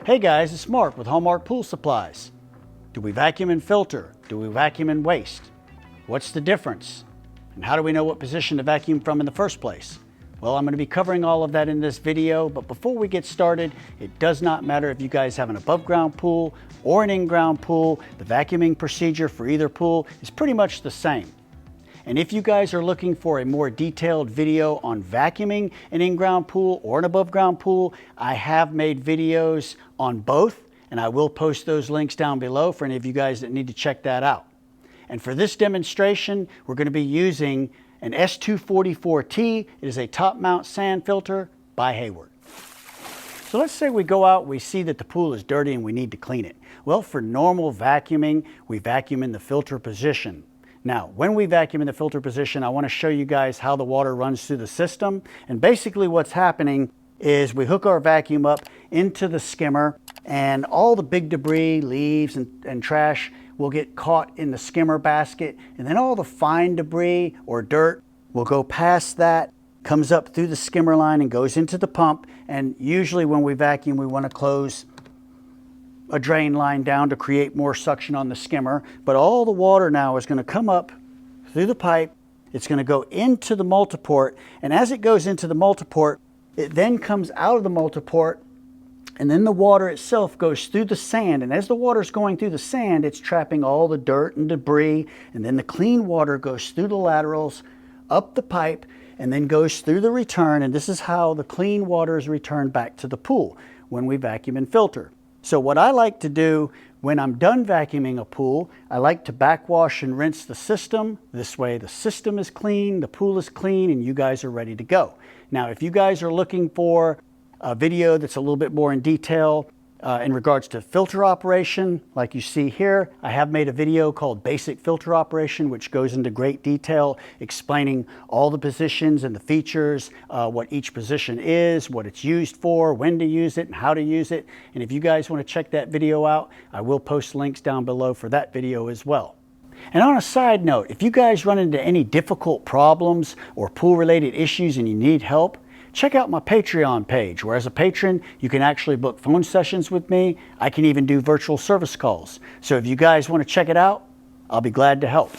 Hey guys, it's Mark with Hallmark Pool Supplies. Do we vacuum and filter? Do we vacuum and waste? What's the difference? And how do we know what position to vacuum from in the first place? Well, I'm going to be covering all of that in this video, but before we get started, it does not matter if you guys have an above ground pool or an in-ground pool. The vacuuming procedure for either pool is pretty much the same. And if you guys are looking for a more detailed video on vacuuming an in-ground pool or an above-ground pool, I have made videos on both, and I will post those links down below for any of you guys that need to check that out. And for this demonstration, we're going to be using an S244T. It is a top mount sand filter by Hayward. So let's say we go out, we see that the pool is dirty and we need to clean it. Well, for normal vacuuming, we vacuum in the filter position. Now, when we vacuum in the filter position, I want to show you guys how the water runs through the system. And basically what's happening is we hook our vacuum up into the skimmer, and all the big debris, leaves and trash will get caught in the skimmer basket, and then all the fine debris or dirt will go past that, comes up through the skimmer line and goes into the pump. And usually when we vacuum, we want to close a drain line down to create more suction on the skimmer, but all the water now is going to come up through the pipe. It's going to go into the multiport, and as it goes into the multiport, it then comes out of the multiport, and then the water itself goes through the sand, and as the water is going through the sand, it's trapping all the dirt and debris, and then the clean water goes through the laterals, up the pipe, and then goes through the return, and this is how the clean water is returned back to the pool when we vacuum and filter. So what I like to do when I'm done vacuuming a pool, I like to backwash and rinse the system. This way the system is clean, the pool is clean, and you guys are ready to go. Now, if you guys are looking for a video that's a little bit more in detail in regards to filter operation, like you see here, I have made a video called Basic Filter Operation, which goes into great detail explaining all the positions and the features, what each position is, what it's used for, when to use it, and how to use it. And if you guys want to check that video out, I will post links down below for that video as well. And on a side note, if you guys run into any difficult problems or pool-related issues and you need help, check out my Patreon page, where as a patron, you can actually book phone sessions with me. I can even do virtual service calls. So if you guys want to check it out, I'll be glad to help.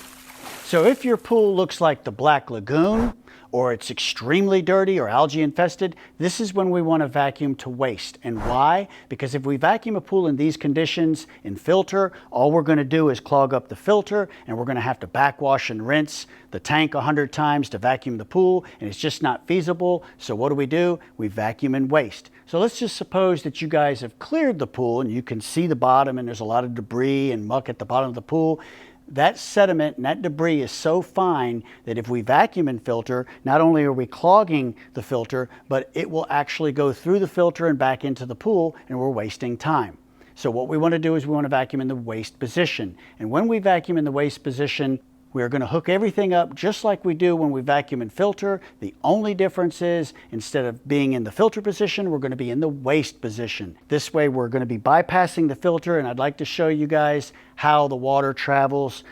So if your pool looks like the Black Lagoon, or it's extremely dirty or algae infested, this is when we want to vacuum to waste. And why? Because if we vacuum a pool in these conditions in filter, all we're going to do is clog up the filter, and we're going to have to backwash and rinse the tank 100 times to vacuum the pool, and it's just not feasible. So what do? We vacuum and waste. So let's just suppose that you guys have cleared the pool and you can see the bottom and there's a lot of debris and muck at the bottom of the pool. That sediment and that debris is so fine that if we vacuum and filter, not only are we clogging the filter, but it will actually go through the filter and back into the pool, and we're wasting time. So what we want to do is we want to vacuum in the waste position. And when we vacuum in the waste position, we are going to hook everything up just like we do when we vacuum and filter. The only difference is, instead of being in the filter position, we're going to be in the waste position. This way we're going to be bypassing the filter, and I'd like to show you guys how the water travels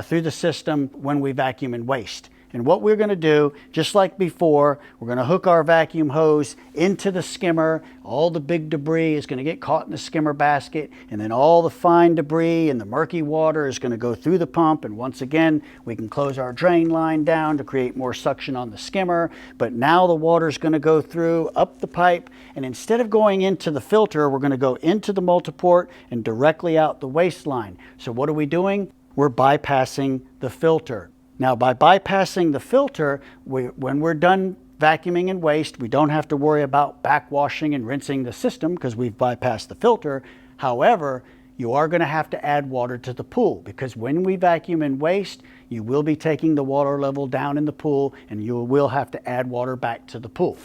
through the system when we vacuum and waste. And what we're going to do, just like before, we're going to hook our vacuum hose into the skimmer. All the big debris is going to get caught in the skimmer basket, and then all the fine debris and the murky water is going to go through the pump. And once again, we can close our drain line down to create more suction on the skimmer. But now the water is going to go through up the pipe, and instead of going into the filter, we're going to go into the multiport and directly out the waste line. So what are we doing? We're bypassing the filter. Now, by bypassing the filter, when we're done vacuuming and waste, we don't have to worry about backwashing and rinsing the system because we've bypassed the filter. However, you are going to have to add water to the pool, because when we vacuum and waste, you will be taking the water level down in the pool, and you will have to add water back to the pool.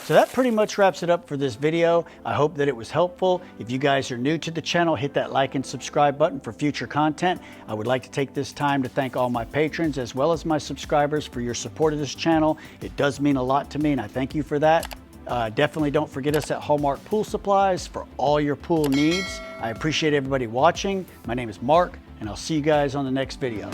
So that pretty much wraps it up for this video. I hope that it was helpful. If you guys are new to the channel, hit that like and subscribe button for future content. I would like to take this time to thank all my patrons as well as my subscribers for your support of this channel. It does mean a lot to me, and I thank you for that. Definitely don't forget us at Hallmark Pool Supplies for all your pool needs. I appreciate everybody watching. My name is Mark, and I'll see you guys on the next video.